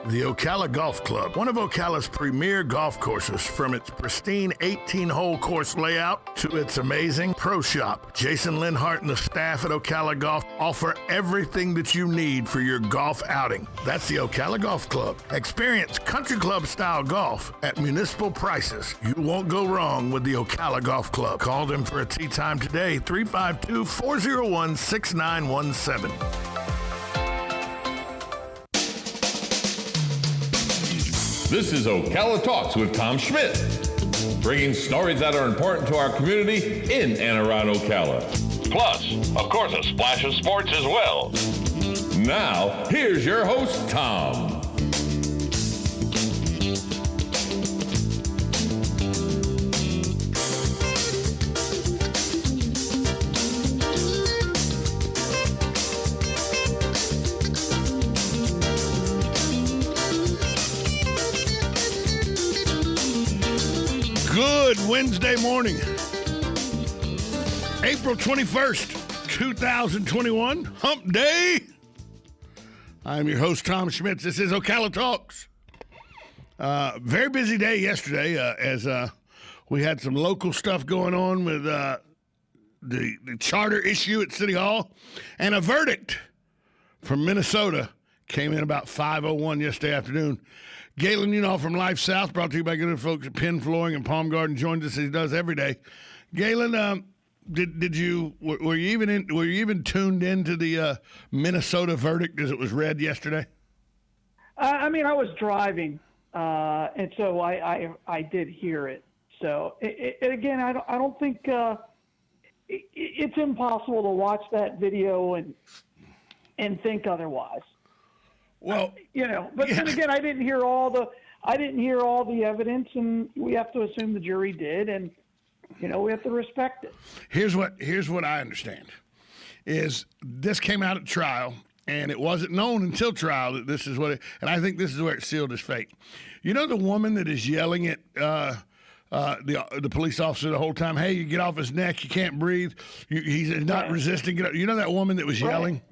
The Ocala Golf Club, one of Ocala's premier golf courses, from its pristine 18-hole course layout to its amazing pro shop. Jason Linhart and the staff at Ocala Golf offer everything that you need for your golf outing. That's the Ocala Golf Club. Experience country club style golf at municipal prices. You won't go wrong with the Ocala Golf Club. Call them for a tee time today, 352-401-6917. This is Ocala Talks with Tom Schmidt, bringing stories that are important to our community in and around Ocala. Plus, of course, a splash of sports as well. Now, here's your host, Tom. Good Wednesday morning, April 21st, 2021, Hump Day. I'm your host, Tom Schmitz. This is Ocala Talks. Very busy day yesterday as we had some local stuff going on with the charter issue at City Hall, and a verdict from Minnesota came in about 5:01 yesterday afternoon. Galen Unall from Life South, brought to you by good folks at Penn Flooring and Palm Garden, joins us as he does every day. Galen, were you even tuned into the Minnesota verdict as it was read yesterday? I mean, I was driving, and so I did hear it. So again, I don't think it's impossible to watch that video and think otherwise. Well, but then again, I didn't hear all the evidence, and we have to assume the jury did, and we have to respect it. Here's what I understand: is this came out at trial, and it wasn't known until trial that this is what it. And I think this is where it sealed his fate. You know, the woman that is yelling at the police officer the whole time, "Hey, you get off his neck! You can't breathe! He's not resisting." You know that woman that was yelling.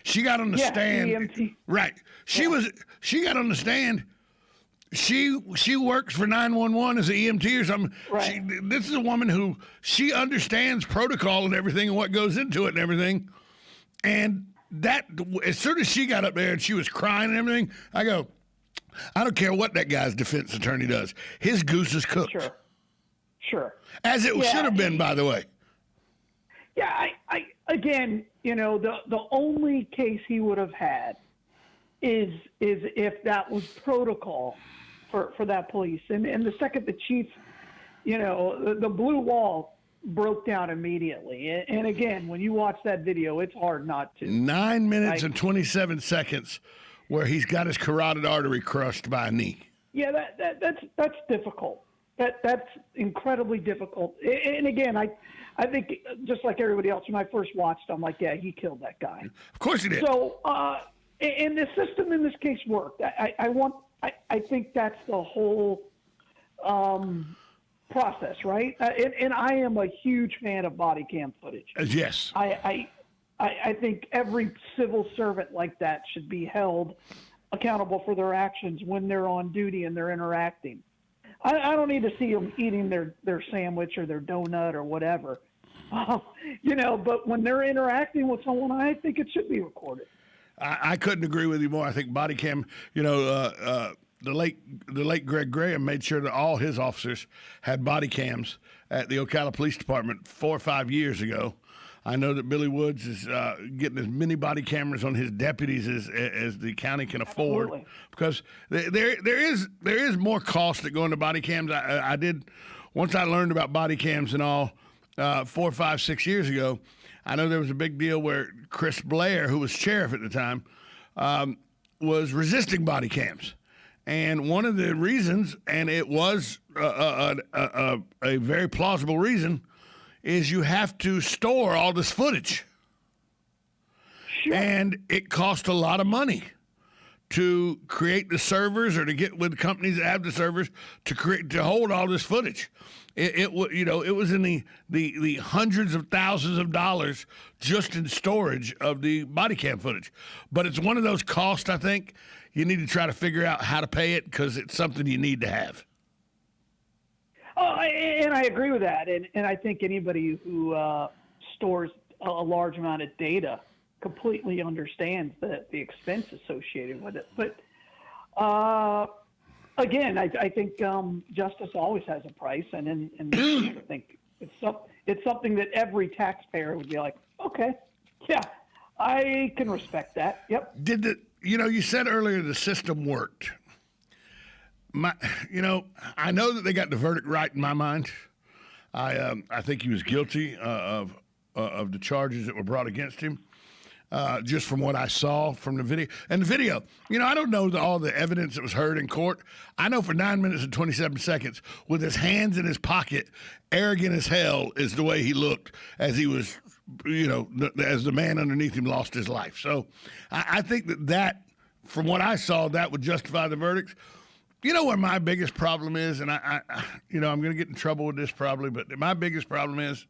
She got on the stand. EMT. Right. She got on the stand. She works for 911 as an EMT or something. Right. This is a woman who she understands protocol and everything and what goes into it and everything. And that, as soon as she got up there and she was crying and everything, I go, I don't care what that guy's defense attorney does. His goose is cooked. Sure. As it should have been, by the way. Yeah, I again, the only case he would have had is if that was protocol for that police. And the second the chief, the blue wall broke down immediately. And again, when you watch that video, it's hard not to. 9 minutes and 27 seconds where he's got his carotid artery crushed by a knee. Yeah, that's difficult. That's incredibly difficult. And again, I think just like everybody else, when I first watched, I'm like, yeah, he killed that guy. Of course he did. So, and the system in this case worked. I think that's the whole process, right? And I am a huge fan of body cam footage. Yes. I think every civil servant like that should be held accountable for their actions when they're on duty and they're interacting. I don't need to see them eating their sandwich or their donut or whatever. But when they're interacting with someone, I think it should be recorded. I couldn't agree with you more. I think body cam, the late Greg Graham made sure that all his officers had body cams at the Ocala Police Department 4 or 5 years ago. I know that Billy Woods is getting as many body cameras on his deputies as the county can afford. Absolutely. Because there is more cost that go into body cams. I did once I learned about body cams and all 4, 5, 6 years ago. I know there was a big deal where Chris Blair, who was sheriff at the time, was resisting body cams. And one of the reasons, and it was a very plausible reason, is you have to store all this footage. Sure. And it cost a lot of money to create the servers or to get with companies that have the servers to hold all this footage. It was in the hundreds of thousands of dollars just in storage of the body cam footage. But it's one of those costs, I think, you need to try to figure out how to pay it because it's something you need to have. Oh, and I agree with that. And I think anybody who stores a large amount of data completely understands the expense associated with it. But again, I think justice always has a price, and I think it's something that every taxpayer would be like, okay, yeah, I can respect that. Yep. You said earlier the system worked. I know that they got the verdict right in my mind. I think he was guilty of the charges that were brought against him. Just from what I saw from the video. And the video, I don't know all the evidence that was heard in court. I know for 9 minutes and 27 seconds, with his hands in his pocket, arrogant as hell is the way he looked as he was, as the man underneath him lost his life. So I think that, from what I saw, that would justify the verdict. You know where my biggest problem is, and I'm going to get in trouble with this probably, but my biggest problem is,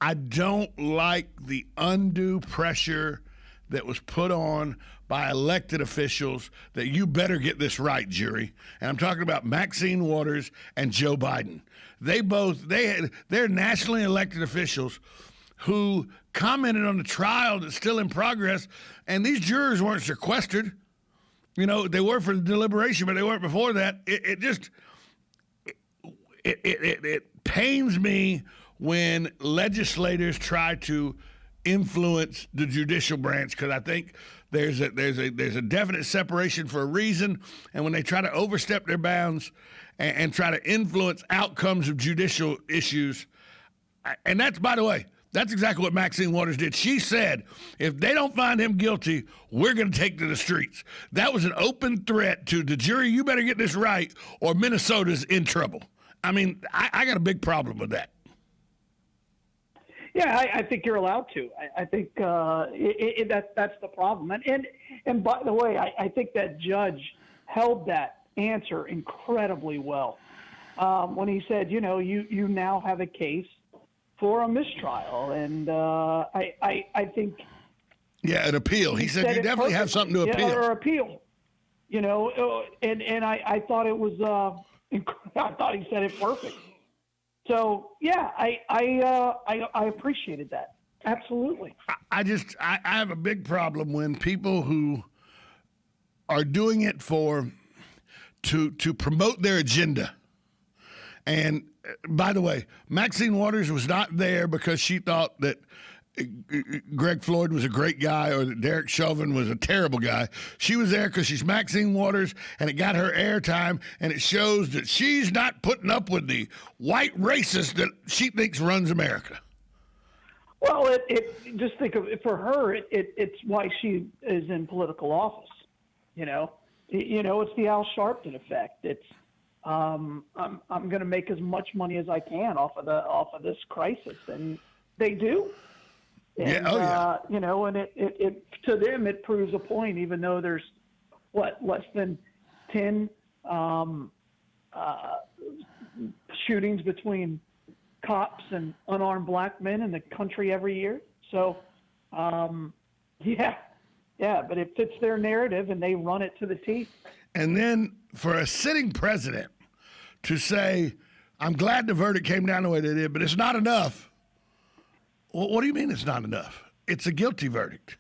I don't like the undue pressure that was put on by elected officials that you better get this right, jury. And I'm talking about Maxine Waters and Joe Biden. They're nationally elected officials who commented on the trial that's still in progress, and these jurors weren't sequestered. They were for the deliberation, but they weren't before that. It pains me when legislators try to influence the judicial branch, because I think there's a definite separation for a reason, and when they try to overstep their bounds and try to influence outcomes of judicial issues, and that's, by the way, that's exactly what Maxine Waters did. She said, if they don't find him guilty, we're going to take to the streets. That was an open threat to the jury. You better get this right or Minnesota's in trouble. I mean, I got a big problem with that. Yeah, I think you're allowed to. I think that's the problem. And by the way, I think that judge held that answer incredibly well when he said, you now have a case for a mistrial. And I think... Yeah, an appeal. He said you definitely have something to appeal. Yeah, or appeal. And I thought it was... I thought he said it perfect. So yeah, I appreciated that. Absolutely. I have a big problem when people who are doing it to promote their agenda. And by the way, Maxine Waters was not there because she thought that Greg Floyd was a great guy or that Derek Chauvin was a terrible guy. She was there because she's Maxine Waters, and it got her airtime, and it shows that she's not putting up with the white racist that she thinks runs America. Well, just think of it, for her, it's why she is in political office. It's the Al Sharpton effect. It's I'm going to make as much money as I can off of this crisis, and they do. And, and it to them it proves a point, even though there's less than 10 shootings between cops and unarmed black men in the country every year. So, but it fits their narrative and they run it to the teeth. And then for a sitting president to say, I'm glad the verdict came down the way they did, but it's not enough. Well, what do you mean it's not enough? It's a guilty verdict.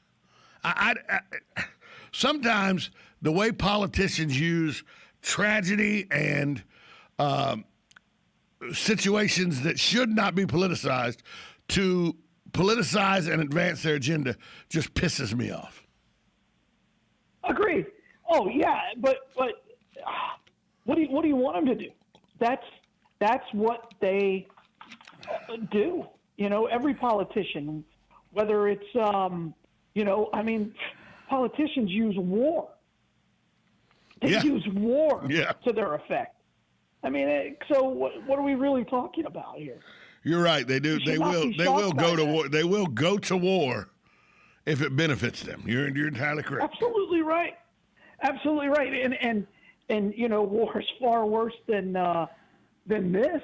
Sometimes the way politicians use tragedy and situations that should not be politicized to politicize and advance their agenda just pisses me off. Agreed. Oh yeah, but what do you want them to do? That's what they do. Every politician, whether it's politicians use war. They use war to their effect. So what are we really talking about here? You're right. They do. They will go to war. They will go to war if it benefits them. You're entirely correct. Absolutely right. absolutely right. And war is far worse than this.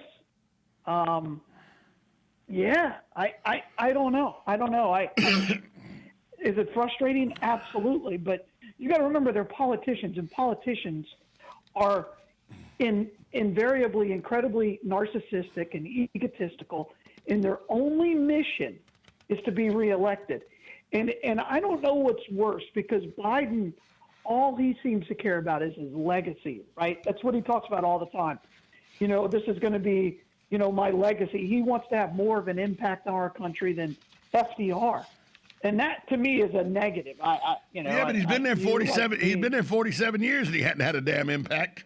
Yeah, I don't know. Is it frustrating? Absolutely. But you got to remember they're politicians, and politicians are invariably incredibly narcissistic and egotistical, and their only mission is to be reelected. And I don't know what's worse, because Biden, all he seems to care about is his legacy, right? That's what he talks about all the time. This is going to be, my legacy. He wants to have more of an impact on our country than FDR. And that, to me, is a negative. Yeah, but he's been there 47. He's been there 47 years, and he hadn't had a damn impact.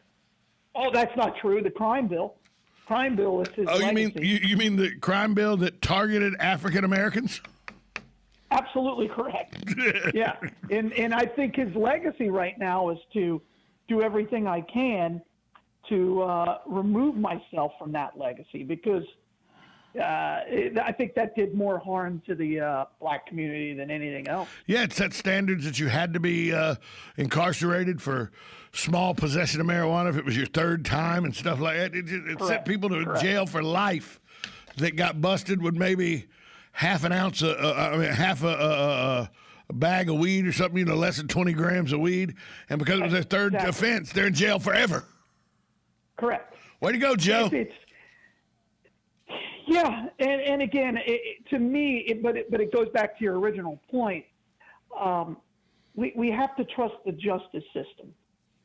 Oh, that's not true. The crime bill is his legacy. You mean the crime bill that targeted African Americans? Absolutely correct. Yeah, and I think his legacy right now is to do everything I can to remove myself from that legacy, because I think that did more harm to the black community than anything else. Yeah, it set standards that you had to be incarcerated for small possession of marijuana if it was your third time and stuff like that. It set people to jail for life that got busted with maybe half an ounce, half a bag of weed or something, less than 20 grams of weed. And because it was their third offense, they're in jail forever. Correct. Way to go, Joe. Yeah, and again, to me, but it goes back to your original point. We have to trust the justice system.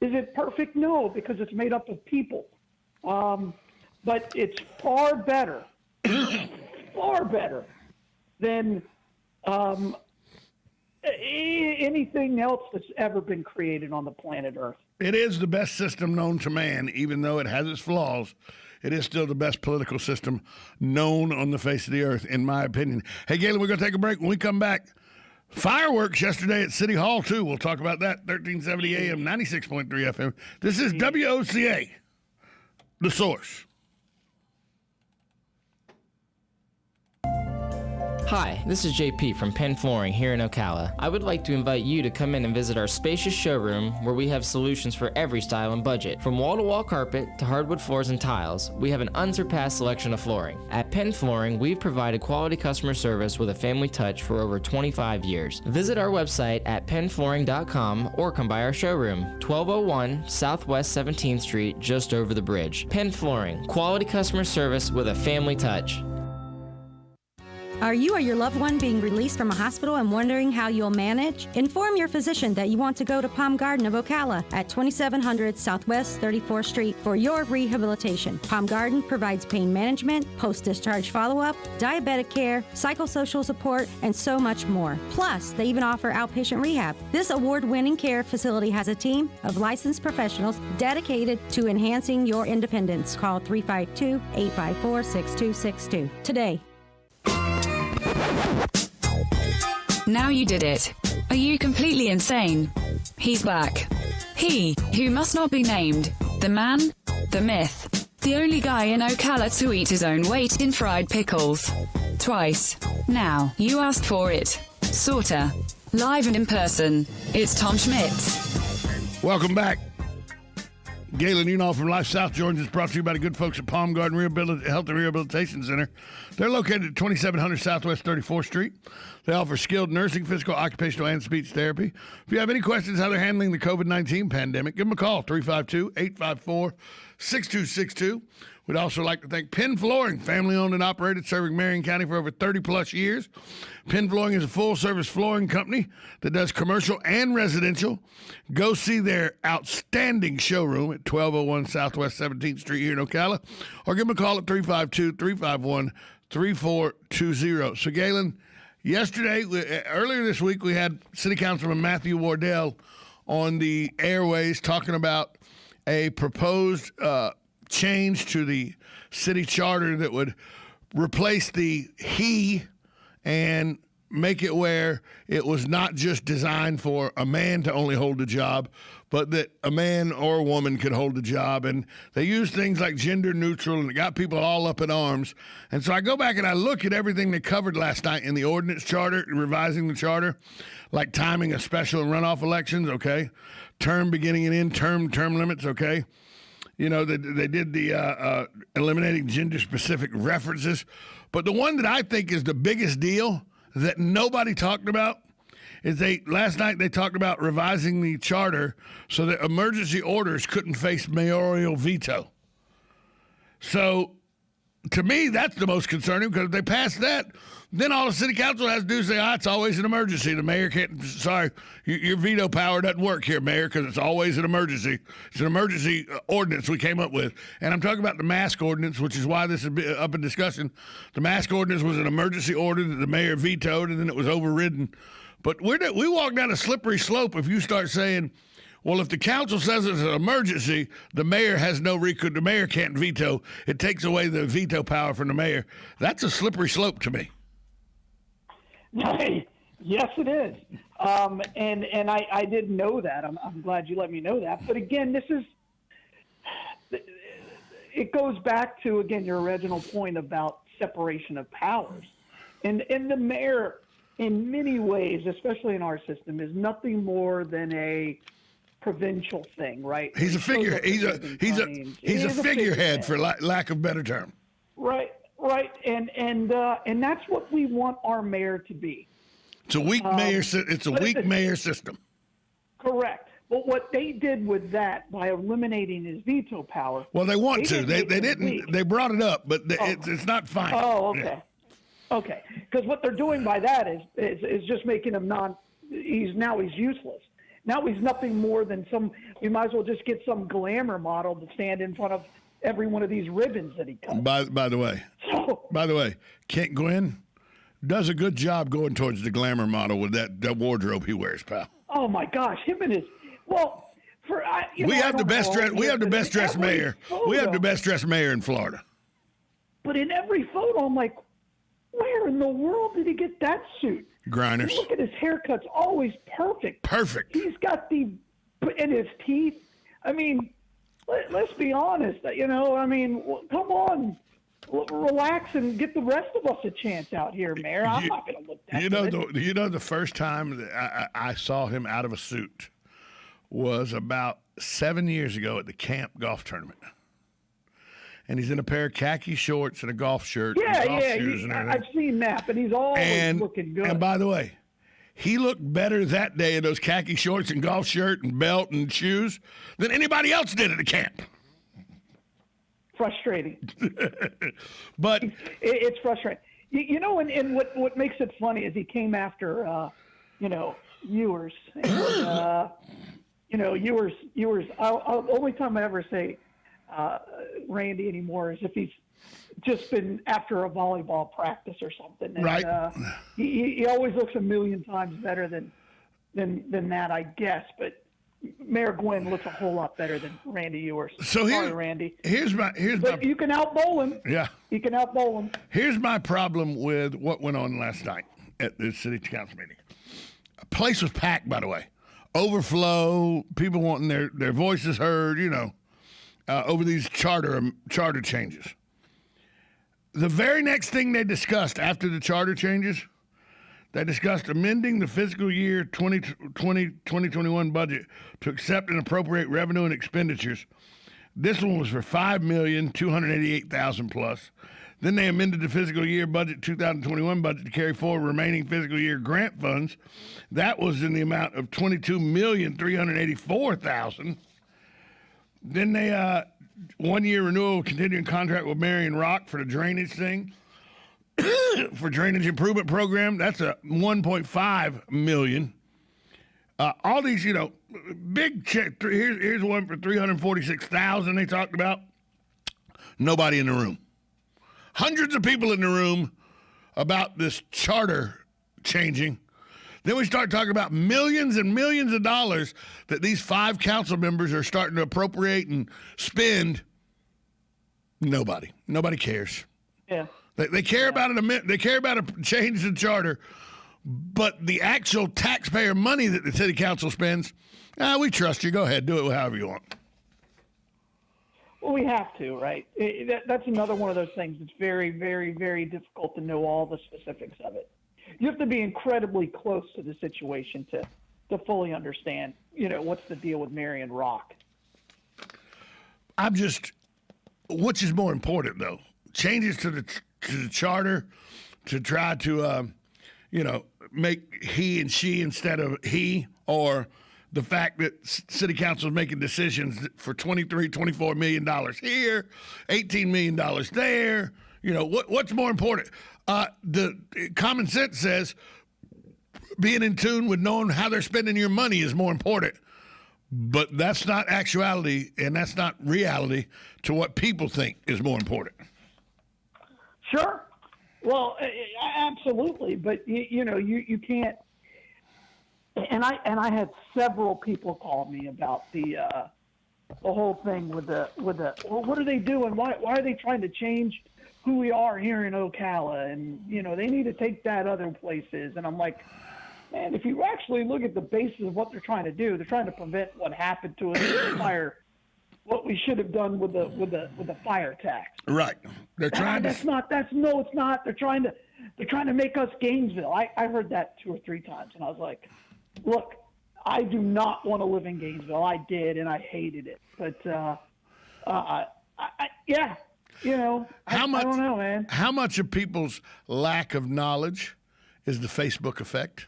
Is it perfect? No, because it's made up of people. But it's far better, than anything else that's ever been created on the planet Earth. It is the best system known to man, even though it has its flaws. It is still the best political system known on the face of the earth, in my opinion. Hey, Galen, we're going to take a break. When we come back, fireworks yesterday at City Hall, too. We'll talk about that. 1370 AM, 96.3 FM. This is WOCA, The Source. Hi, this is JP from Penn Flooring here in Ocala. I would like to invite you to come in and visit our spacious showroom where we have solutions for every style and budget. From wall-to-wall carpet to hardwood floors and tiles, we have an unsurpassed selection of flooring. At Penn Flooring, we've provided quality customer service with a family touch for over 25 years. Visit our website at pennflooring.com or come by our showroom, 1201 Southwest 17th Street, just over the bridge. Penn Flooring, quality customer service with a family touch. Are you or your loved one being released from a hospital and wondering how you'll manage? Inform your physician that you want to go to Palm Garden of Ocala at 2700 Southwest 34th Street for your rehabilitation. Palm Garden provides pain management, post-discharge follow-up, diabetic care, psychosocial support, and so much more. Plus, they even offer outpatient rehab. This award-winning care facility has a team of licensed professionals dedicated to enhancing your independence. Call 352-854-6262 today. Now you did it. Are you completely insane? He's back. He, who must not be named. The man, the myth. The only guy in Ocala to eat his own weight in fried pickles. Twice. Now, you asked for it. Sorta. Live and in person. It's Tom Schmitz. Welcome back. Galen Unall from Life South joins us, brought to you by the good folks at Palm Garden Health and Rehabilitation Center. They're located at 2700 Southwest 34th Street. They offer skilled nursing, physical, occupational, and speech therapy. If you have any questions how they're handling the COVID-19 pandemic, give them a call, 352-854-6262. We'd also like to thank Penn Flooring, family-owned and operated, serving Marion County for over 30-plus years. Penn Flooring is a full-service flooring company that does commercial and residential. Go see their outstanding showroom at 1201 Southwest 17th Street here in Ocala, or give them a call at 352-351-3420. So, Galen, earlier this week, we had City Councilman Matthew Wardell on the airways talking about a proposed change to the city charter that would replace the he and make it where it was not just designed for a man to only hold the job, but that a man or a woman could hold the job. And they used things like gender neutral, and it got people all up in arms. And so I go back and I look at everything they covered last night in the ordinance charter, revising the charter, like timing of special and runoff elections, okay? Term beginning and end, term limits, okay? You know, they did the eliminating gender-specific references. But the one that I think is the biggest deal that nobody talked about is last night they talked about revising the charter so that emergency orders couldn't face mayoral veto. So, to me, that's the most concerning, because if they pass that, then all the city council has to do is say, it's always an emergency. The mayor can't, sorry, your veto power doesn't work here, Mayor, because it's always an emergency. It's an emergency ordinance we came up with. And I'm talking about the mask ordinance, which is why this is up in discussion. The mask ordinance was an emergency order that the mayor vetoed, and then it was overridden. But we walk down a slippery slope if you start saying, well, if the council says it's an emergency, the mayor has no recourse. The mayor can't veto. It takes away the veto power from the mayor. That's a slippery slope to me. Yes, it is. And I didn't know that. I'm glad you let me know that. But again, it goes back to, again, your original point about separation of powers. And the mayor, in many ways, especially in our system, is nothing more than a provincial thing, right? He's a figure. He's a figurehead, for lack of better term. Right. And that's what we want our mayor to be. It's a weak mayor. It's a weak mayor system. Correct. But what they did with that, by eliminating his veto power. Well, they want to. They didn't. Weak. They brought it up, but it's not fine. Oh, okay. Yeah. Okay. Because what they're doing by that is just making him he's useless. Now he's nothing more than we might as well just get some glamour model to stand in front of every one of these ribbons that he cuts. By the way, Kent Gwynn does a good job going towards the glamour model with that wardrobe he wears, pal. Oh my gosh, him and his we have the best dressed mayor. We have the best dressed mayor in Florida. But in every photo, I'm like, where in the world did he get that suit? Grinders. And look at his haircut's always perfect. Perfect. He's got and his teeth. I mean, let's be honest. You know, I mean, come on. Relax and get the rest of us a chance out here, Mayor. I'm not going to look that good. The first time that I saw him out of a suit was about 7 years ago at the camp golf tournament. And he's in a pair of khaki shorts and a golf shirt and golf shoes and everything. I've seen that, but he's always looking good. And by the way, he looked better that day in those khaki shorts and golf shirt and belt and shoes than anybody else did at the camp. Frustrating. But it's frustrating. You know, and what makes it funny is he came after, Ewers. And, Ewers. Only time I ever say Randy anymore is if he's just been after a volleyball practice or something. And, right. He always looks a million times better than that, I guess. But Mayor Gwynn looks a whole lot better than Randy Ewers. So Sorry, Randy. But you can out-bowl him. Yeah. You can out-bowl him. Here's my problem with what went on last night at the city council meeting. The place was packed, by the way. Overflow, people wanting their voices heard, over these charter changes. The very next thing they discussed after the charter changes, they discussed amending the fiscal year 2021 budget to accept and appropriate revenue and expenditures. This one was for $5,288,000 plus. Then they amended the fiscal year budget 2021 budget to carry forward remaining fiscal year grant funds. That was in the amount of $22,384,000. Then they 1 year renewal continuing contract with Marion Rock for the drainage thing. For drainage improvement program, that's a $1.5 million. All these, big check. Here's one for $346,000 they talked about. Nobody in the room. Hundreds of people in the room about this charter changing. Then we start talking about millions and millions of dollars that these 5 council members are starting to appropriate and spend. Nobody cares. Yeah. They care about it. They care about a change in charter, But the actual taxpayer money that the city council spends, we trust you. Go ahead, do it however you want. Well, we have to, right? That's another one of those things. It's very, very, very difficult to know all the specifics of it. You have to be incredibly close to the situation to fully understand, what's the deal with Marion Rock. Which is more important, though? Changes to the charter to try to, make he and she instead of he, or the fact that city council is making decisions for $24 million here, $18 million there. What's more important? The common sense says being in tune with knowing how they're spending your money is more important. But that's not actuality, and that's not reality to what people think is more important. Sure. Well, absolutely. But, you can't. And I had several people call me about the whole thing with the well, what are they doing? Why are they trying to change who we are here in Ocala? And they need to take that other places. And I'm like, man, if you actually look at the basis of what they're trying to do, they're trying to prevent what happened to us in the fire. What we should have done with the fire tax. Right. They're trying it's not. They're trying to make us Gainesville. I heard that 2 or 3 times, and I was like, look, I do not want to live in Gainesville. I did, and I hated it. But yeah, I don't know, man. How much of people's lack of knowledge is the Facebook effect?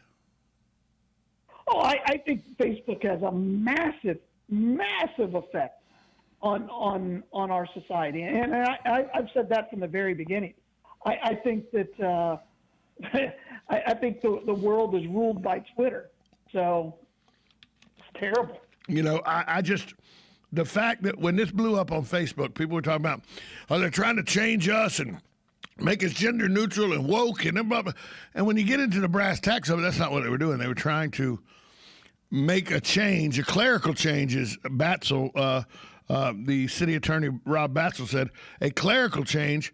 Oh, I think Facebook has a massive, massive effect on our society, and I've said that from the very beginning. I think that I think the world is ruled by Twitter, so it's terrible. I just the fact that when this blew up on Facebook, people were talking about, they're trying to change us and make us gender neutral and woke and blah, blah. And when you get into the brass tacks of it, that's not what they were doing. They were trying to make a change, a clerical change, as Batzel, the city attorney Rob Batzel said, a clerical change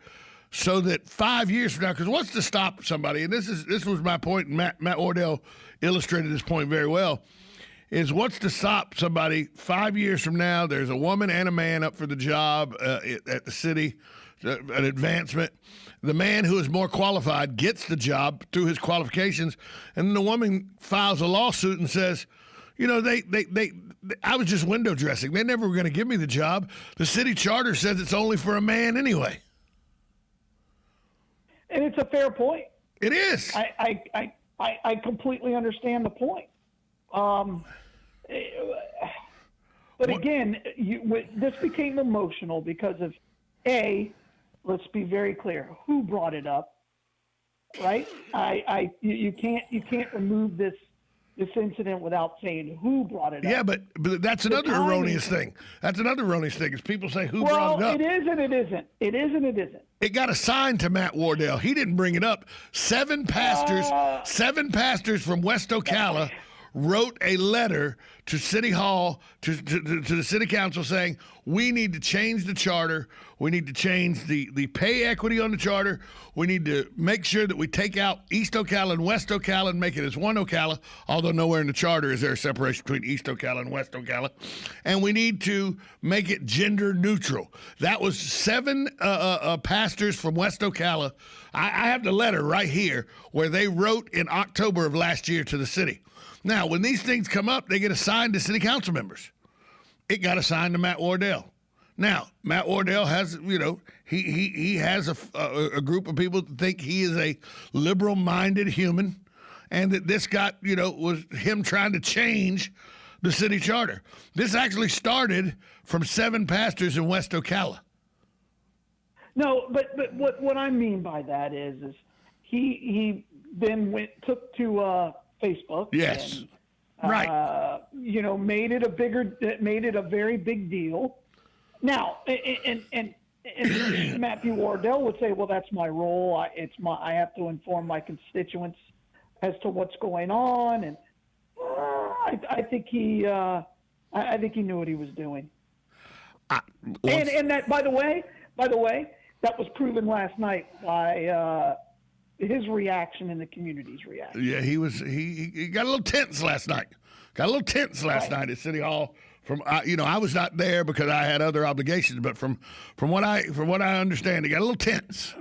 so that 5 years from now, because what's to stop somebody, and this was my point, and Matt Wardell illustrated this point very well, is what's to stop somebody 5 years from now, there's a woman and a man up for the job at the city, an advancement. The man who is more qualified gets the job through his qualifications, and the woman files a lawsuit and says, I was just window dressing. They never were going to give me the job. The city charter says it's only for a man anyway. And it's a fair point. It is. I completely understand the point. But again, this became emotional because of let's be very clear, who brought it up, right? You can't remove this incident without saying who brought it up. Yeah, but that's another erroneous thing. That's another erroneous thing is people say who brought it up. Well, it is and it isn't. It is and it isn't. It got assigned to Matt Wardell. He didn't bring it up. 7 pastors from West Ocala wrote a letter to City Hall, to the City Council saying, we need to change the charter. We need to change the pay equity on the charter. We need to make sure that we take out East Ocala and West Ocala and make it as one Ocala, although nowhere in the charter is there a separation between East Ocala and West Ocala. And we need to make it gender neutral. That was 7 pastors from West Ocala. I have the letter right here where they wrote in October of last year to the city. Now, when these things come up, they get assigned to city council members. It got assigned to Matt Wardell. Now, Matt Wardell has, he has a group of people that think he is a liberal-minded human, and that this got, was him trying to change the city charter. This actually started from 7 pastors in West Ocala. No, but what I mean by that is he then took to Facebook. Yes. And, right. Made it a very big deal. Now, and Matthew Wardell would say, well, that's my role. I have to inform my constituents as to what's going on. And I think he knew what he was doing. And that, by the way, that was proven last night by his reaction and the community's reaction. Yeah, he got a little tense last night. Night at City Hall. I was not there because I had other obligations, but from what I understand, he got a little tense.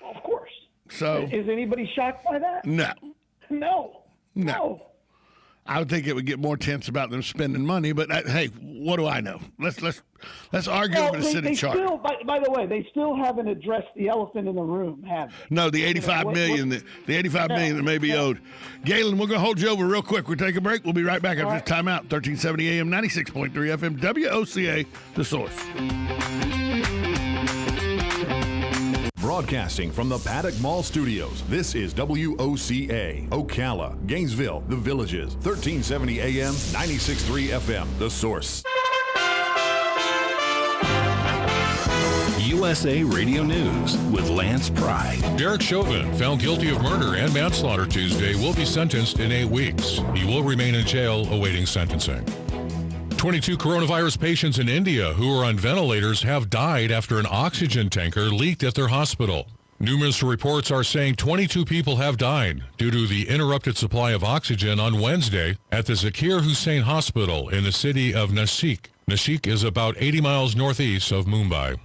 Of course. So is anybody shocked by that? No. I would think it would get more tense about them spending money, but hey, what do I know? Let's argue over the city charter. Still, by the way, they still haven't addressed the elephant in the room, have they? No, the $85 million that may be owed. Galen, we're going to hold you over real quick. We'll take a break. We'll be right back after this timeout. 1370 AM, 96.3 FM, WOCA, The Source. Broadcasting from the Paddock Mall Studios, this is WOCA, Ocala, Gainesville, The Villages, 1370 AM, 96.3 FM, The Source. USA Radio News with Lance Pride. Derek Chauvin, found guilty of murder and manslaughter Tuesday, will be sentenced in 8 weeks. He will remain in jail awaiting sentencing. 22 coronavirus patients in India who are on ventilators have died after an oxygen tanker leaked at their hospital. Numerous reports are saying 22 people have died due to the interrupted supply of oxygen on Wednesday at the Zakir Hussain Hospital in the city of Nashik. Nashik is about 80 miles northeast of Mumbai.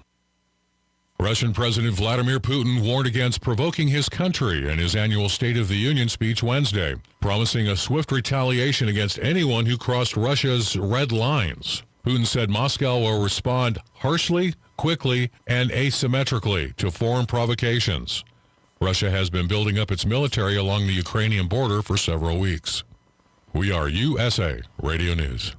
Russian President Vladimir Putin warned against provoking his country in his annual State of the Union speech Wednesday, promising a swift retaliation against anyone who crossed Russia's red lines. Putin said Moscow will respond harshly, quickly, and asymmetrically to foreign provocations. Russia has been building up its military along the Ukrainian border for several weeks. We are USA Radio News.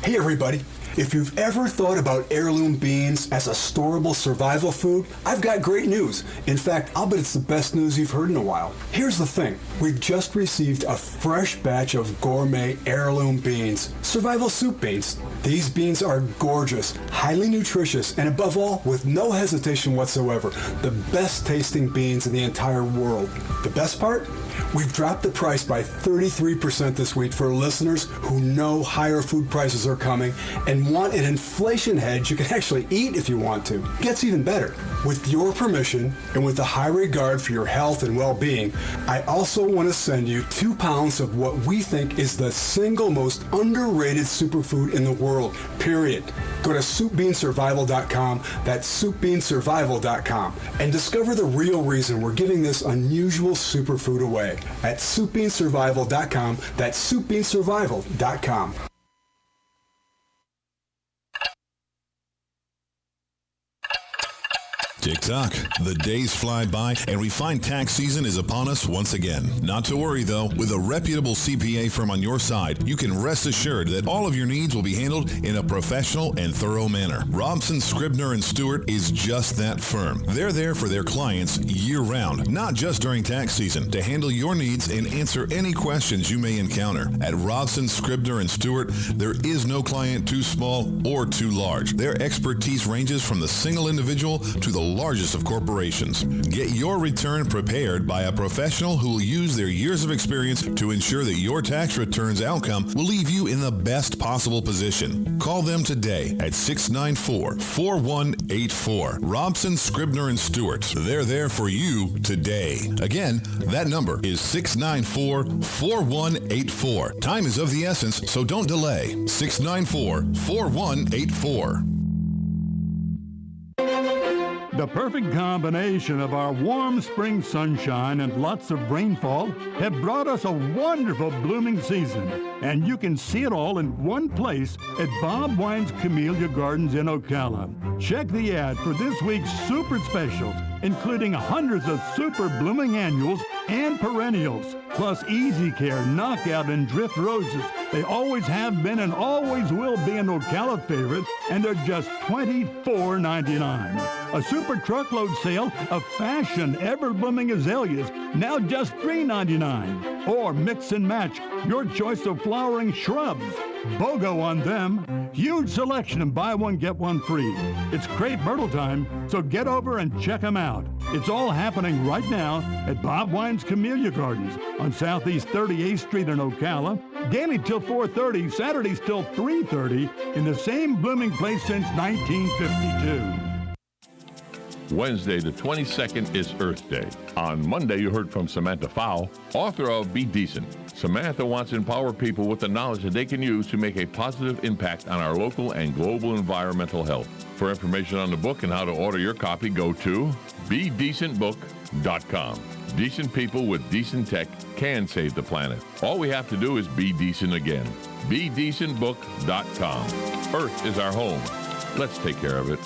Hey everybody, if you've ever thought about heirloom beans as a storable survival food, I've got great news. In fact, I'll bet it's the best news you've heard in a while. Here's the thing, we've just received a fresh batch of gourmet heirloom beans, survival soup beans. These beans are gorgeous, highly nutritious, and above all, with no hesitation whatsoever, the best tasting beans in the entire world. The best part? We've dropped the price by 33% this week for listeners who know higher food prices are coming and want an inflation hedge you can actually eat if you want to. Gets even better. With your permission and with a high regard for your health and well-being, I also want to send you 2 pounds of what we think is the single most underrated superfood in the world, period. Go to soupbeansurvival.com, that's soupbeansurvival.com, and discover the real reason we're giving this unusual superfood away at soupbeansurvival.com, that's soupbeansurvival.com. Tick-tock. The days fly by, and we find tax season is upon us once again. Not to worry, though. With a reputable CPA firm on your side, you can rest assured that all of your needs will be handled in a professional and thorough manner. Robson, Scribner & Stewart is just that firm. They're there for their clients year-round, not just during tax season, to handle your needs and answer any questions you may encounter. At Robson, Scribner & Stewart, there is no client too small or too large. Their expertise ranges from the single individual to the largest of corporations. Get your return prepared by a professional who will use their years of experience to ensure that your tax return's outcome will leave you in the best possible position. Call them today at 694-4184. Robson, Scribner & Stewart. They're there for you today. Again, that number is 694-4184. Time is of the essence, so don't delay. 694-4184. The perfect combination of our warm spring sunshine and lots of rainfall have brought us a wonderful blooming season. And you can see it all in one place at Bob Wine's Camellia Gardens in Ocala. Check the ad for this week's super specials, including hundreds of super blooming annuals and perennials, plus Easy Care, Knockout, and Drift Roses. They always have been and always will be an Ocala favorite, and they're just $24.99. A super truckload sale of fashion ever-blooming azaleas, now just $3.99. Or mix and match your choice of flowering shrubs. BOGO on them. Huge selection and buy one, get one free. It's crepe myrtle time, so get over and check them out. It's all happening right now at Bob Wine's Camellia Gardens on Southeast 38th Street in Ocala. Daily till 4:30, Saturdays till 3:30 in the same blooming place since 1952. Wednesday, the 22nd, is Earth Day. On Monday, you heard from Samantha Fowl, author of Be Decent. Samantha wants to empower people with the knowledge that they can use to make a positive impact on our local and global environmental health. For information on the book and how to order your copy, go to BeDecentBook.com. Decent people with decent tech can save the planet. All we have to do is be decent again. BeDecentBook.com. Earth is our home. Let's take care of it.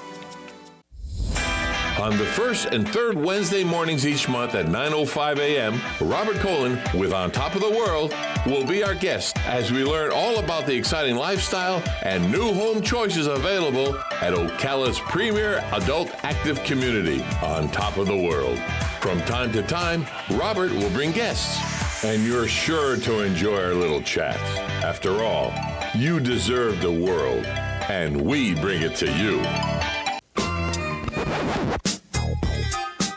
On the first and third Wednesday mornings each month at 9:05 a.m., Robert Colin with On Top of the World will be our guest as we learn all about the exciting lifestyle and new home choices available at Ocala's premier adult active community, On Top of the World. From time to time, Robert will bring guests, and you're sure to enjoy our little chats. After all, you deserve the world, and we bring it to you.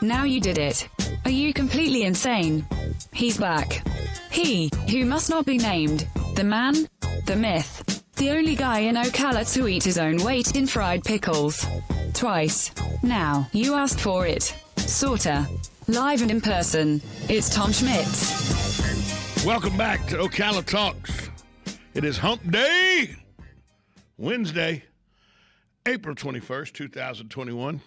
Now you did it. Are you completely insane? He's back. He, who must not be named, the man, the myth, the only guy in Ocala to eat his own weight in fried pickles. Twice. Now, you asked for it. Sorta. Live and in person. It's Tom Schmitz. Welcome back to Ocala Talks. It is Hump Day, Wednesday, April 21st, 2021.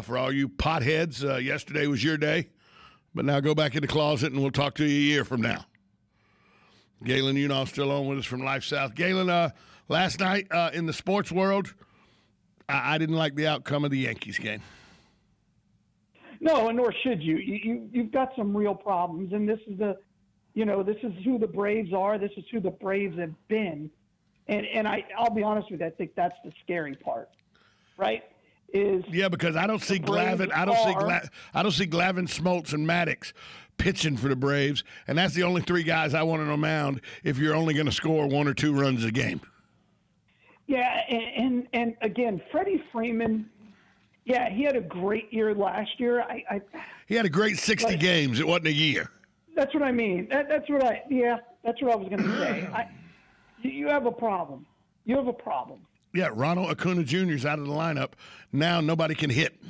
For all you potheads, yesterday was your day, but now go back in the closet and we'll talk to you a year from now. Galen Unall still on with us from Life South. Galen, last night in the sports world, I didn't like the outcome of the Yankees game. No, and nor should you. You've got some real problems, and this is this is who the Braves are. This is who the Braves have been, and I'll be honest with you. I think that's the scary part, right? Because I don't see Glavine, I don't see Glavine, Smoltz, and Maddox pitching for the Braves, and that's the only three guys I want on the mound if you're only going to score 1 or 2 runs a game. Yeah, and again, Freddie Freeman, yeah, he had a great year last year. He had a great 60 games. It wasn't a year. That's what I mean. That's what I was going to say. You have a problem. You have a problem. Yeah, Ronald Acuna Jr. is out of the lineup. Now nobody can hit.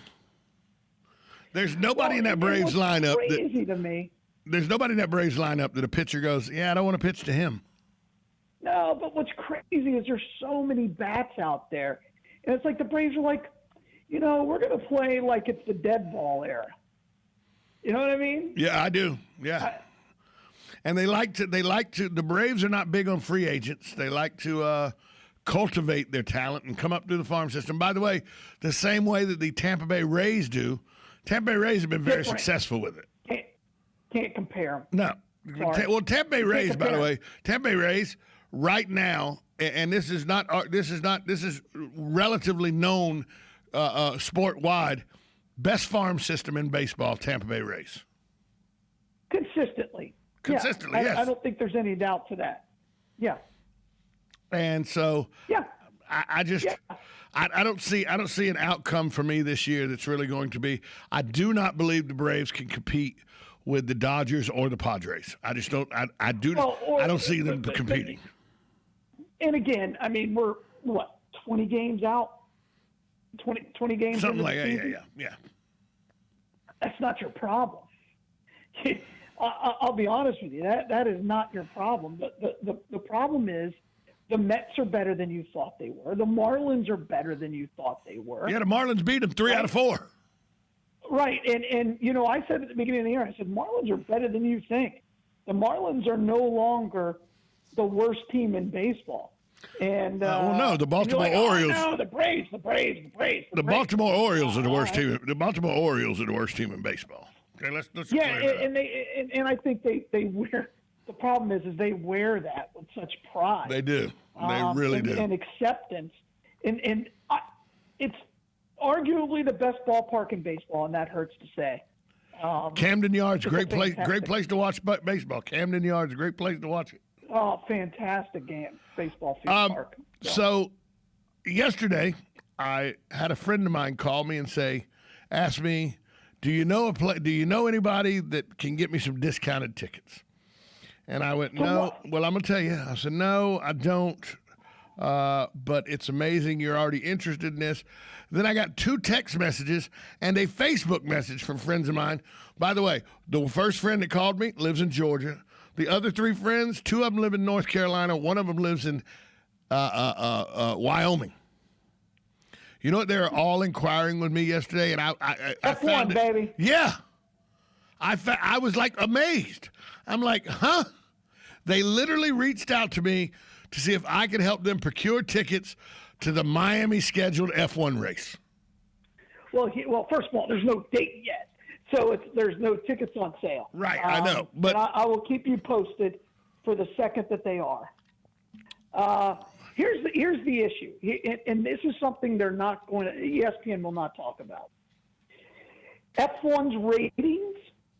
There's nobody in that Braves lineup. Crazy to me. There's nobody in that Braves lineup that a pitcher goes, yeah, I don't want to pitch to him. No, but what's crazy is there's so many bats out there. And it's like the Braves are like, we're going to play like it's the dead ball era. You know what I mean? Yeah, I do. Yeah. And the Braves are not big on free agents. They like to cultivate their talent and come up through the farm system. By the way, the same way that the Tampa Bay Rays do. Tampa Bay Rays have been very successful with it. Can't compare them. No. Well, Tampa Bay Rays, by the way, Tampa Bay Rays right now, and this is relatively known sport wide, best farm system in baseball, Tampa Bay Rays. Consistently, yes. I don't think there's any doubt to that. Yeah. And so, I don't see an outcome for me this year that's really going to be. I do not believe the Braves can compete with the Dodgers or the Padres. I just don't. I don't see them competing. And again, I mean, we're 20 games out, 20 games, something like that. Yeah. That's not your problem. I'll be honest with you. That is not your problem. The problem is. The Mets are better than you thought they were. The Marlins are better than you thought they were. Yeah, the Marlins beat them 3 out of 4. Right, and I said at the beginning of the year, I said, Marlins are better than you think. The Marlins are no longer the worst team in baseball. And no, the Baltimore Orioles. Oh, no, the Braves. The Baltimore Orioles are the worst team. The Baltimore Orioles are the worst team in baseball. Okay, let's yeah, and I think they wear. The problem is they wear that with such pride. They do. They really do. And acceptance. And it's arguably the best ballpark in baseball, and that hurts to say. Camden Yards, great place to watch baseball. Camden Yards, a great place to watch it. Oh, fantastic game, baseball field park. So yesterday, I had a friend of mine call me and ask me, do you know anybody that can get me some discounted tickets? And I went, no. Well, I'm going to tell you. I said, no, I don't. but it's amazing you're already interested in this. Then I got 2 text messages and a Facebook message from friends of mine. By the way, the first friend that called me lives in Georgia. The other 3 friends, 2 of them live in North Carolina. One of them lives in Wyoming. You know what? They were all inquiring with me yesterday, and I found F1, baby. Yeah. I was like amazed. I'm like, huh? They literally reached out to me to see if I could help them procure tickets to the Miami scheduled F1 race. Well, first of all, there's no date yet, so there's no tickets on sale. Right, I know, but I will keep you posted for the second that they are. Here's the issue, and this is something they're not going to. ESPN will not talk about. F1's ratings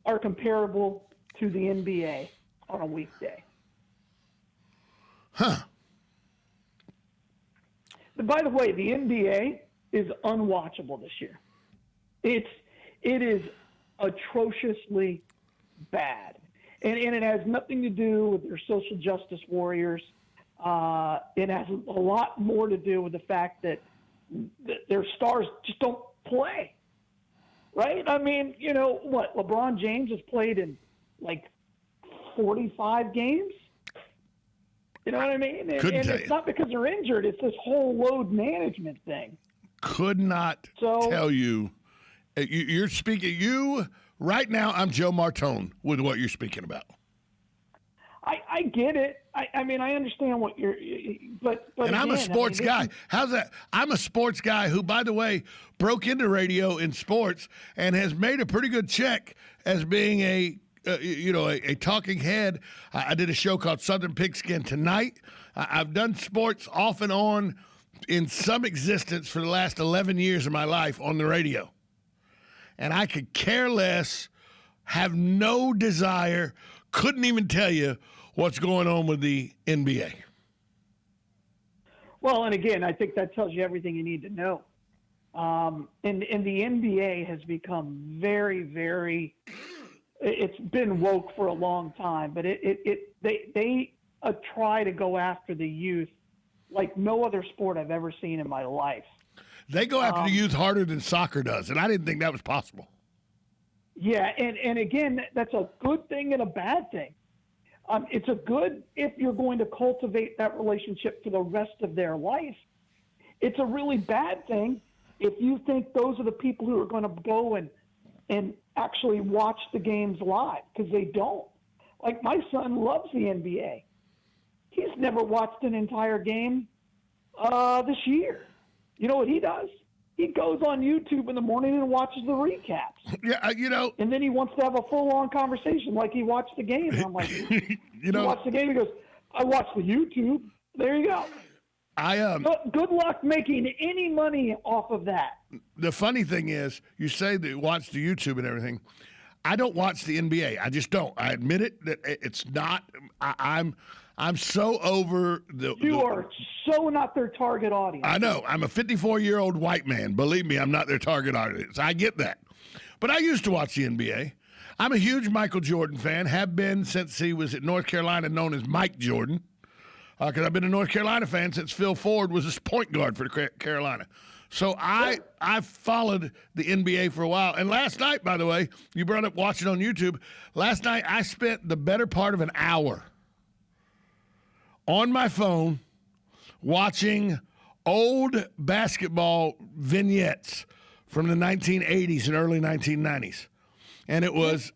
are comparable to the NBA on a weekday. Huh. By the way, the NBA is unwatchable this year. It is atrociously bad, and it has nothing to do with their social justice warriors. It has a lot more to do with the fact that their stars just don't play. Right? I mean, you know what? LeBron James has played in like 45 games. You know what I mean? And it's not because they're injured. It's this whole load management thing. Could not tell you. You're speaking. You right now. I'm Joe Martone with what you're speaking about. I get it. I mean, I understand what you're. But and I'm a sports guy. How's that? I'm a sports guy who, by the way, broke into radio in sports and has made a pretty good check as being a talking head. I did a show called Southern Pigskin Tonight. I've done sports off and on in some existence for the last 11 years of my life on the radio. And I could care less, have no desire, couldn't even tell you what's going on with the NBA. Well, and again, I think that tells you everything you need to know. And the NBA has become very, it's been woke for a long time, but they try to go after the youth like no other sport I've ever seen in my life. They go after the youth harder than soccer does, and I didn't think that was possible. Yeah, and again, that's a good thing and a bad thing. It's a good if you're going to cultivate that relationship for the rest of their life. It's a really bad thing if you think those are the people who are going to go and actually watch the games live, because they don't. Like, my son loves the NBA. He's never watched an entire game this year. You know what he does? He goes on YouTube in the morning and watches the recaps. Yeah, And then he wants to have a full-on conversation like he watched the game. And I'm like, you watch the game? He goes, I watched the YouTube. There you go. But good luck making any money off of that. The funny thing is, you say that you watch the YouTube and everything. I don't watch the NBA. I just don't. I admit it that it's not. I'm so over the. You are so not their target audience. I know. I'm a 54-year-old white man. Believe me, I'm not their target audience. I get that. But I used to watch the NBA. I'm a huge Michael Jordan fan. Have been since he was at North Carolina, known as Mike Jordan. Because I've been a North Carolina fan since Phil Ford was his point guard for Carolina. So I followed the NBA for a while. And last night, by the way, you brought up watching on YouTube. Last night, I spent the better part of an hour on my phone watching old basketball vignettes from the 1980s and early 1990s. And it was,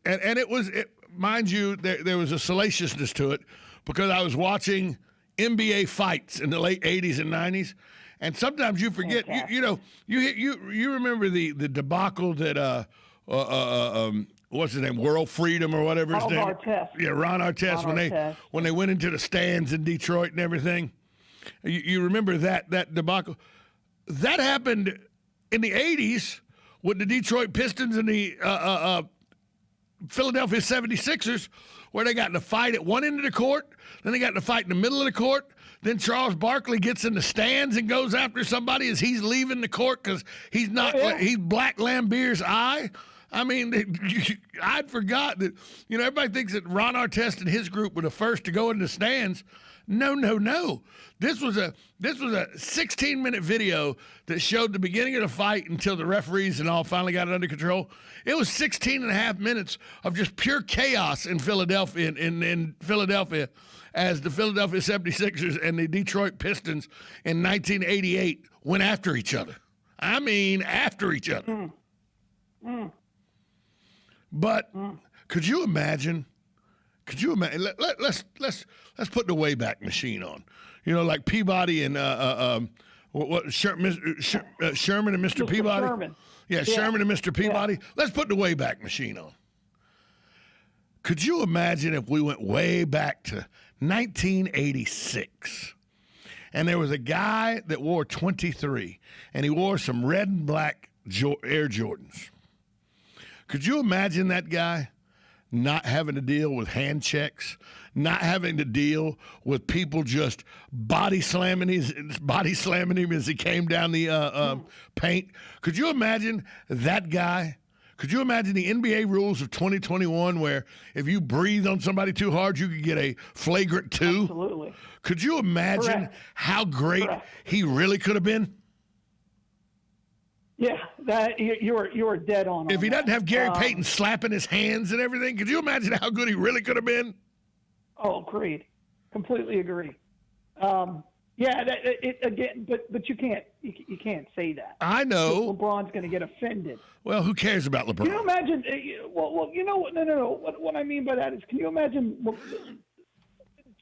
mind you, there was a salaciousness to it because I was watching NBA fights in the late 80s and 90s. And sometimes you forget, you remember the debacle that, what's his name, World Freedom or whatever his name. Artest. Yeah, Ron Artest, when they went into the stands in Detroit and everything. You remember that debacle? That happened in the 80s with the Detroit Pistons and the Philadelphia 76ers, where they got in a fight at one end of the court, then they got in a fight in the middle of the court. Then Charles Barkley gets in the stands and goes after somebody as he's leaving the court because he's Black Lambier's eye. I mean, I'd forgot that, everybody thinks that Ron Artest and his group were the first to go in the stands. No. This was a 16-minute video that showed the beginning of the fight until the referees and all finally got it under control. It was 16 and a half minutes of just pure chaos in Philadelphia, in Philadelphia, as the Philadelphia 76ers and the Detroit Pistons in 1988 went after each other. I mean, after each other. But could you imagine? Let's put the Wayback Machine on. You know, like Peabody and Sherman and Mr. Peabody. Sherman. Yeah, Sherman and Mr. Peabody. Yeah. Let's put the Wayback Machine on. Could you imagine if we went way back to 1986 and there was a guy that wore 23 and he wore some red and black Air Jordans? Could you imagine that guy not having to deal with hand checks, not having to deal with people just body slamming him as he came down the paint? Could you imagine that guy? Could you imagine the NBA rules of 2021 where if you breathe on somebody too hard, you could get a flagrant 2? Absolutely. Could you imagine how great he really could have been? Yeah, that you were dead on. If he doesn't have Gary Payton slapping his hands and everything, could you imagine how good he really could have been? Oh, agreed. Completely agree. Again, but you can't say that. I know. LeBron's going to get offended. Well, who cares about LeBron? Can you imagine? Well, you know what? No. What I mean by that is, can you imagine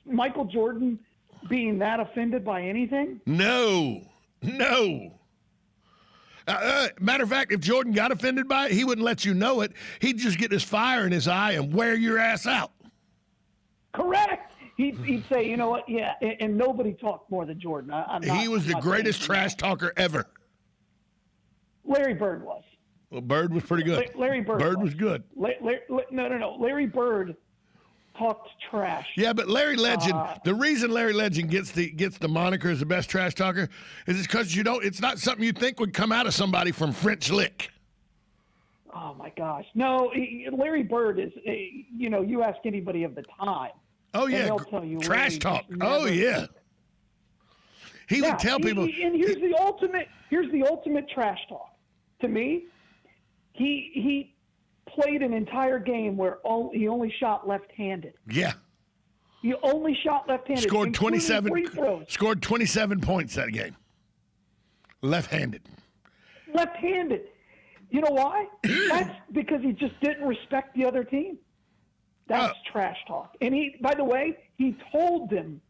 Michael Jordan being that offended by anything? No. Matter of fact, if Jordan got offended by it, he wouldn't let you know it. He'd just get this fire in his eye and wear your ass out. Correct. He'd say, you know what? Yeah, and nobody talked more than Jordan. He was the greatest trash talker ever. Larry Bird was. Well, Bird was pretty good. Larry Bird was good. No. Larry Bird talked trash. Yeah, but Larry Legend, the reason Larry Legend gets the moniker as the best trash talker is because it's not something you think would come out of somebody from French Lick. Oh my gosh. No, Larry Bird is you ask anybody of the time. Oh yeah, they'll tell you trash talk. Oh yeah. He would tell people. And here's the ultimate trash talk. To me, he played an entire game where he only shot left-handed. Yeah. He only shot left-handed. Scored 27 points that game. Left-handed. Left-handed. You know why? That's because he just didn't respect the other team. That's trash talk. And by the way, he told them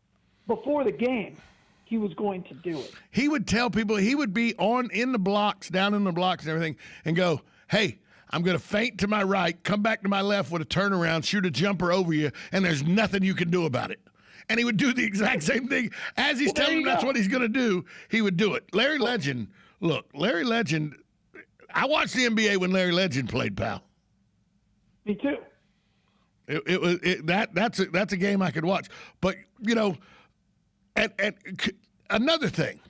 before the game he was going to do it. He would tell people, he would be down in the blocks and everything, and go, hey, I'm going to feint to my right, come back to my left with a turnaround, shoot a jumper over you, and there's nothing you can do about it. And he would do the exact same thing. As he's telling him that's what he's going to do, he would do it. Larry Legend, I watched the NBA when Larry Legend played, pal. Me too. That's a game I could watch. But, another thing,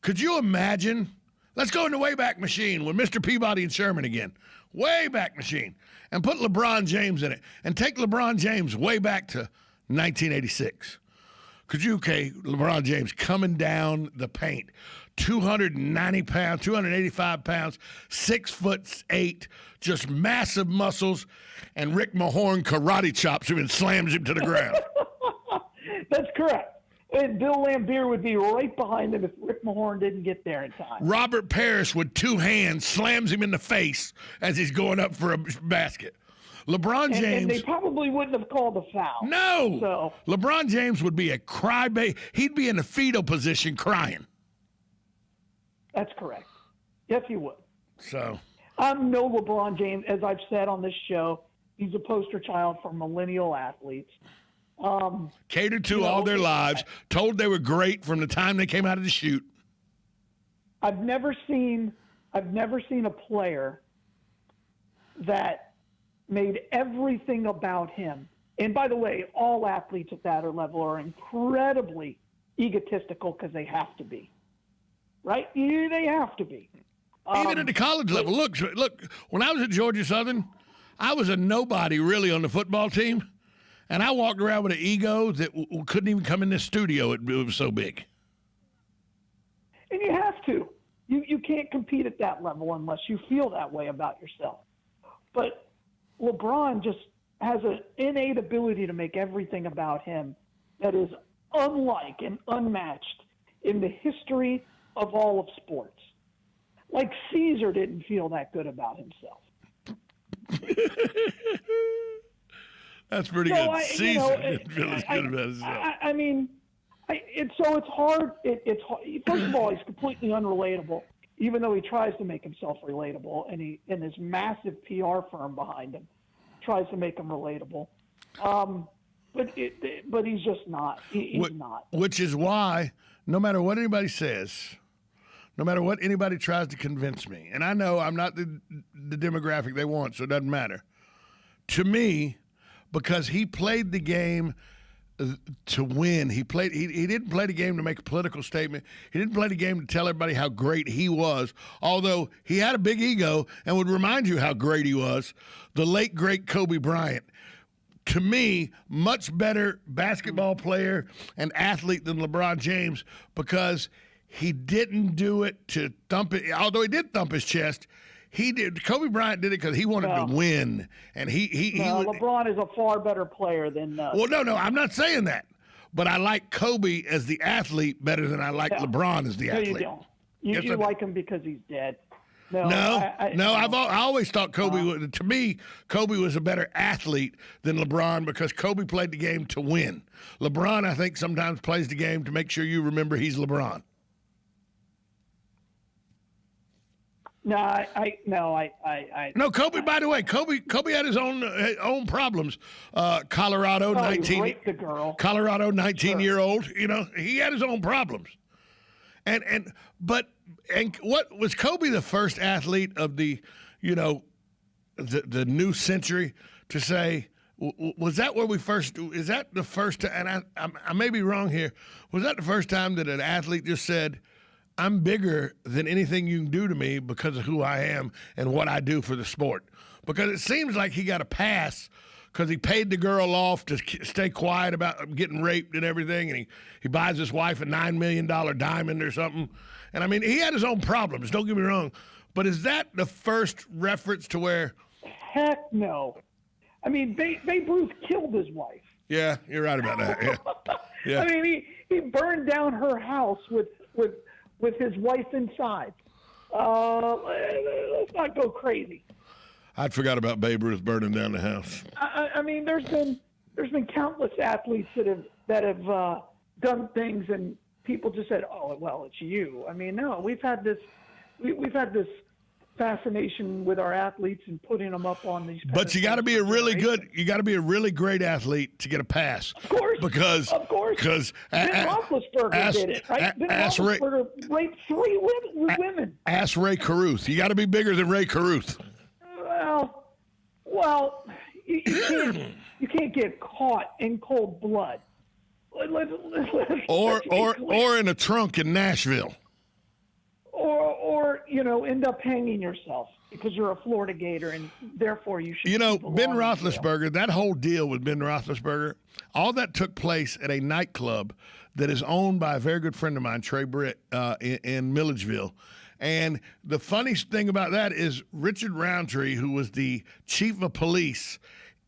could you imagine? Let's go in the Wayback Machine with Mr. Peabody and Sherman again. Wayback Machine. And put LeBron James in it. And take LeBron James way back to 1986. LeBron James coming down the paint. 290 pounds, 285 pounds, 6'8", just massive muscles, and Rick Mahorn karate chops him and slams him to the ground. That's correct. And Bill Laimbeer would be right behind him if Rick Mahorn didn't get there in time. Robert Parrish with 2 hands slams him in the face as he's going up for a basket. LeBron James. And they probably wouldn't have called a foul. No. So LeBron James would be a crybaby. He'd be in a fetal position crying. That's correct. Yes, he would. So I'm no LeBron James. As I've said on this show, he's a poster child for millennial athletes. Catered to all their lives, told they were great from the time they came out of the chute. I've never seen a player that made everything about him. And by the way, all athletes at that level are incredibly egotistical because they have to be. Right? They have to be. Even at the college level. Look, when I was at Georgia Southern, I was a nobody really on the football team. And I walked around with an ego that couldn't even come in this studio. It was so big. And you have to. You can't compete at that level unless you feel that way about yourself. But LeBron just has an innate ability to make everything about him that is unlike and unmatched in the history of all of sports. Like Caesar didn't feel that good about himself. That's pretty good. Caesar didn't feel as good about himself. It's hard. It's hard. First of all, he's completely unrelatable, even though he tries to make himself relatable, and his massive PR firm behind him tries to make him relatable. But he's just not. He's not. Which is why, no matter what anybody says, no matter what anybody tries to convince me, and I know I'm not the demographic they want, so it doesn't matter. To me, because he played the game to win. He didn't play the game to make a political statement. He didn't play the game to tell everybody how great he was, although he had a big ego and would remind you how great he was. The late, great Kobe Bryant. To me, much better basketball player and athlete than LeBron James, because he didn't do it to thump it. Although he did thump his chest, he did. Kobe Bryant did it because he wanted to win, and LeBron is a far better player than. Well, no, I'm not saying that, but I like Kobe as the athlete better than I like LeBron as the athlete. No, you don't. You like him because he's dead. No. I always thought Kobe. To me, Kobe was a better athlete than LeBron because Kobe played the game to win. LeBron, I think, sometimes plays the game to make sure you remember he's LeBron. No, Kobe. By the way, Kobe had his own problems. Colorado, 19. The girl. Colorado, 19-year-old. You know, he had his own problems. And what was Kobe the first athlete of the new century to say? Was that where we first? Is that the first? And I may be wrong here. Was that the first time that an athlete just said, I'm bigger than anything you can do to me because of who I am and what I do for the sport? Because it seems like he got a pass because he paid the girl off to stay quiet about getting raped and everything, and he buys his wife a $9 million diamond or something. And, I mean, he had his own problems, don't get me wrong. But is that the first reference to where? Heck no. I mean, Babe Ruth killed his wife. Yeah, you're right about that. Yeah. I mean, he burned down her house with his wife inside. Let's not go crazy. I'd forgot about Babe Ruth burning down the house. I mean, there's been countless athletes that have done things, and people just said, "Oh, well, it's you." I mean, no, we've had this fascination with our athletes and putting them up on these. But you got to be a really great athlete to get a pass. Of course, because Ben Roethlisberger did it, right? Ben Roethlisberger raped 3 women. Ask Ray Caruth. You got to be bigger than Ray Caruth. Well, you can't get caught in cold blood. Or in a trunk in Nashville. Or end up hanging yourself because you're a Florida Gator and therefore you should. Ben Roethlisberger, that whole deal with Ben Roethlisberger, all that took place at a nightclub that is owned by a very good friend of mine, Trey Britt, in Milledgeville. And the funniest thing about that is Richard Roundtree, who was the chief of police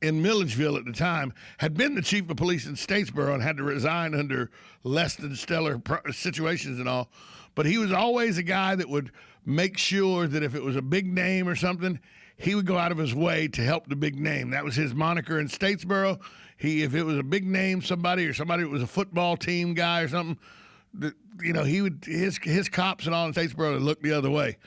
in Milledgeville at the time, had been the chief of police in Statesboro and had to resign under less than stellar situations and all. But he was always a guy that would make sure that if it was a big name or something, he would go out of his way to help the big name. That was his moniker in Statesboro. If it was a big name, somebody that was a football team guy or something, he would his cops and all in Statesboro would look the other way.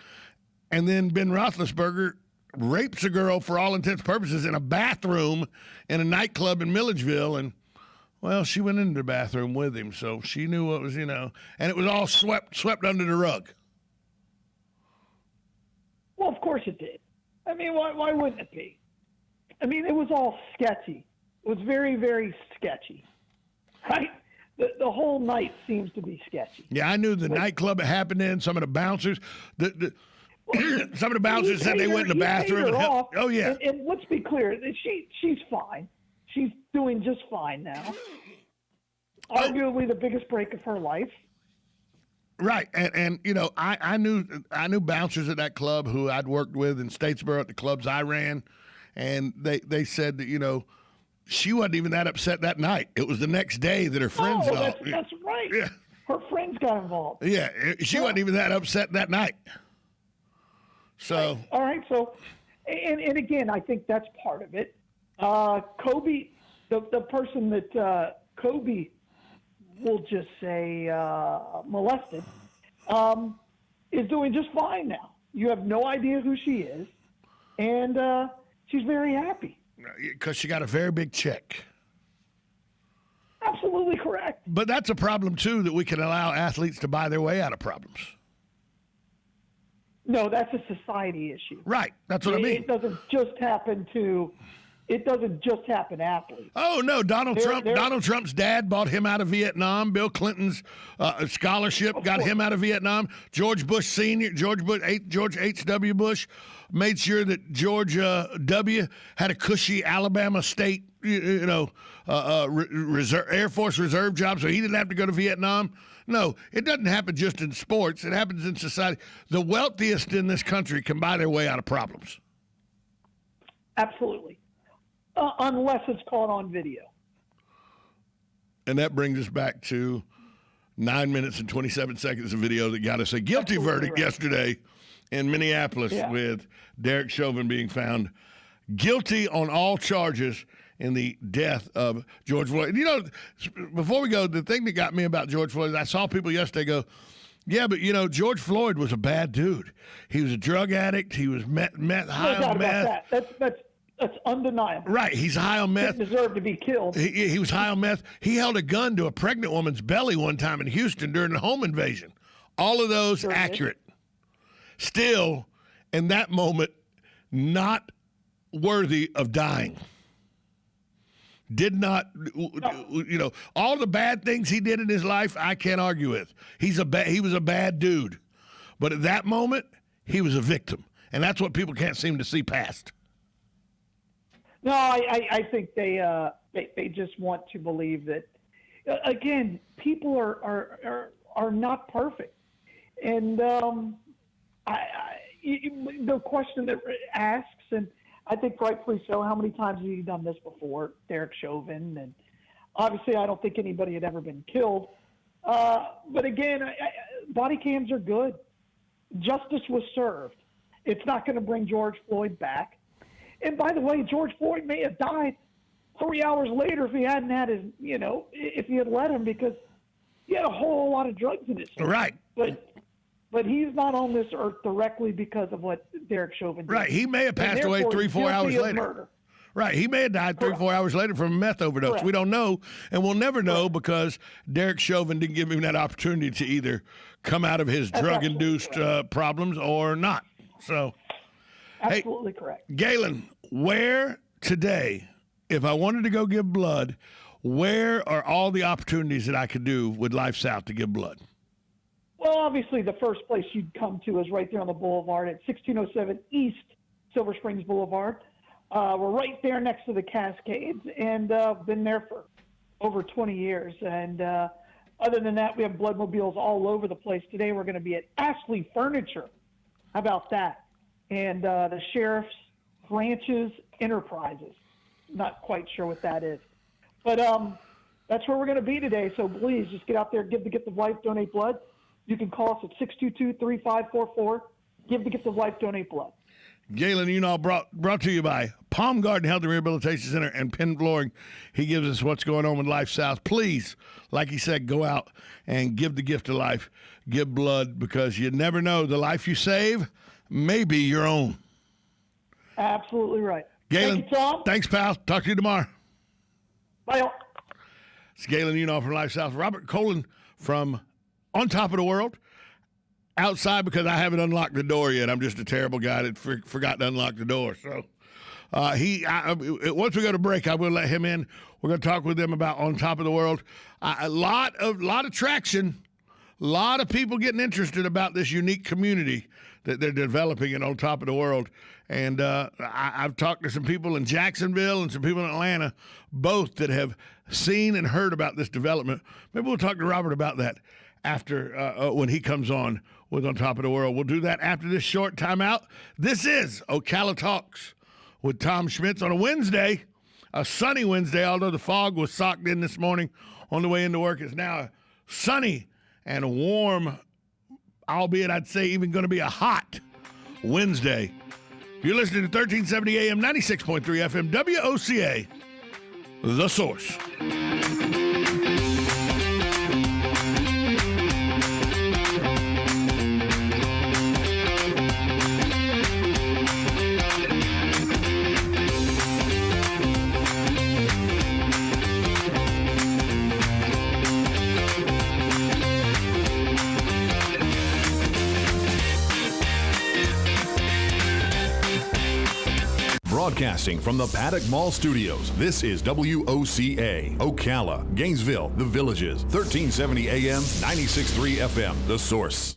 And then Ben Roethlisberger rapes a girl for all intents and purposes in a bathroom in a nightclub in Milledgeville, and well, she went into the bathroom with him, so she knew what was, and it was all swept under the rug. Well, of course it did. I mean, why wouldn't it be? I mean, it was all sketchy. It was very, very sketchy, right? The whole night seems to be sketchy. Yeah, I knew the nightclub it happened in. Some of the bouncers, some of the bouncers said they went in the bathroom and helped. Oh yeah. And let's be clear, she's fine. she's doing just fine now. Arguably the biggest break of her life. Right, and you know, I knew bouncers at that club who I'd worked with in Statesboro at the clubs I ran, and they said that, you know, she wasn't even that upset that night. It was the next day that her friends. Oh, that's right. Yeah. Her friends got involved. Yeah, she wasn't even that upset that night. So. Right. All right. So, and again, I think that's part of it. Kobe, the person that Kobe will just say molested, is doing just fine now. You have no idea who she is, and she's very happy. Because she got a very big check. Absolutely correct. But that's a problem, too, that we can allow athletes to buy their way out of problems. No, that's a society issue. Right. That's what I mean. It doesn't just happen to athletes. Oh, no. Donald Trump's dad bought him out of Vietnam. Bill Clinton's scholarship got him out of Vietnam. George Bush Sr., George H.W. Bush made sure that George W. had a cushy Alabama State, Air Force Reserve job, so he didn't have to go to Vietnam. No, it doesn't happen just in sports. It happens in society. The wealthiest in this country can buy their way out of problems. Absolutely. Unless it's caught on video. And that brings us back to 9 minutes and 27 seconds of video that got us a guilty verdict yesterday in Minneapolis with Derek Chauvin being found guilty on all charges in the death of George Floyd. You know, before we go, the thing that got me about George Floyd is I saw people yesterday go, yeah, but, you know, George Floyd was a bad dude. He was a drug addict. He was high on meth. That's undeniable. Right. He's high on meth. He deserved to be killed. He was high on meth. He held a gun to a pregnant woman's belly one time in Houston during the home invasion. All of those accurate. Still, in that moment, not worthy of dying. Did not, you know, all the bad things he did in his life, I can't argue with. He was a bad dude. But at that moment, he was a victim. And that's what people can't seem to see past. No, I think they just want to believe that. Again, people are not perfect, and the question that asks, and I think rightfully so, how many times have you done this before, Derek Chauvin? And obviously, I don't think anybody had ever been killed. But again, body cams are good. Justice was served. It's not going to bring George Floyd back. And by the way, George Floyd may have died 3 hours later if he hadn't had his, if he had let him, because he had a whole lot of drugs in his system. Right. But he's not on this earth directly because of what Derek Chauvin did. Right. He may have passed away 3-4 hours later. Murder. Right. He may have died 3-4 hours later from a meth overdose. Correct. We don't know, and we'll never know because Derek Chauvin didn't give him that opportunity to either come out of his drug-induced problems or not. So. Absolutely correct. Galen, where today, if I wanted to go give blood, where are all the opportunities that I could do with Life South to give blood? Well, obviously, the first place you'd come to is right there on the boulevard at 1607 East Silver Springs Boulevard. We're right there next to the Cascades, and been there for over 20 years. And other than that, we have bloodmobiles all over the place. Today, we're going to be at Ashley Furniture. How about that? And the Sheriff's Branches Enterprises. Not quite sure what that is. But that's where we're going to be today. So please just get out there, give the gift of life, donate blood. You can call us at 622-3544. Give the gift of life, donate blood. Galen, brought to you by Palm Garden Health and Rehabilitation Center and Penn Flooring. He gives us what's going on with Life South. Please, like he said, go out and give the gift of life. Give blood, because you never know. The life you save may be your own. Absolutely right. Galen, thank you, Tom. Thanks, pal. Talk to you tomorrow. Bye. It's Galen Unoff from Life South. Robert Colin from On Top of the World. Outside because I haven't unlocked the door yet. I'm just a terrible guy that forgot to unlock the door. So once we go to break, I will let him in. We're going to talk with him about On Top of the World. A lot of traction. A lot of people getting interested about this unique community that they're developing on top of the world. And I've talked to some people in Jacksonville and some people in Atlanta, both that have seen and heard about this development. Maybe we'll talk to Robert about that after when he comes on with On Top of the World. We'll do that after this short timeout. This is Ocala Talks with Tom Schmitz on a Wednesday, a sunny Wednesday, although the fog was socked in this morning on the way into work. It's now a sunny and warm, albeit I'd say even going to be a hot Wednesday. You're listening to 1370 AM, 96.3 FM, WOCA, The Source. Broadcasting from the Paddock Mall Studios, this is WOCA, Ocala, Gainesville, The Villages, 1370 AM, 96.3 FM, The Source.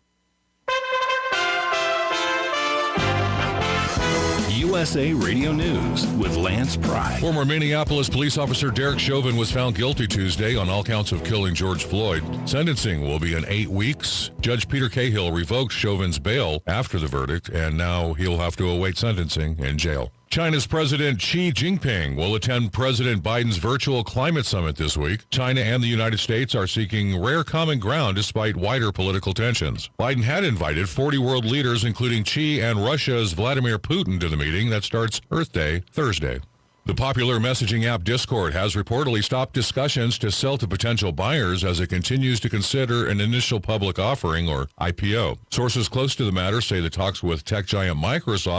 USA Radio News with Lance Pry. Former Minneapolis police officer Derek Chauvin was found guilty Tuesday on all counts of killing George Floyd. Sentencing will be in 8 weeks. Judge Peter Cahill revoked Chauvin's bail after the verdict, and now he'll have to await sentencing in jail. China's President Xi Jinping will attend President Biden's virtual climate summit this week. China and the United States are seeking rare common ground despite wider political tensions. Biden had invited 40 world leaders, including Xi and Russia's Vladimir Putin, to the meeting that starts Earth Day Thursday. The popular messaging app Discord has reportedly stopped discussions to sell to potential buyers as it continues to consider an initial public offering, or IPO. Sources close to the matter say the talks with tech giant Microsoft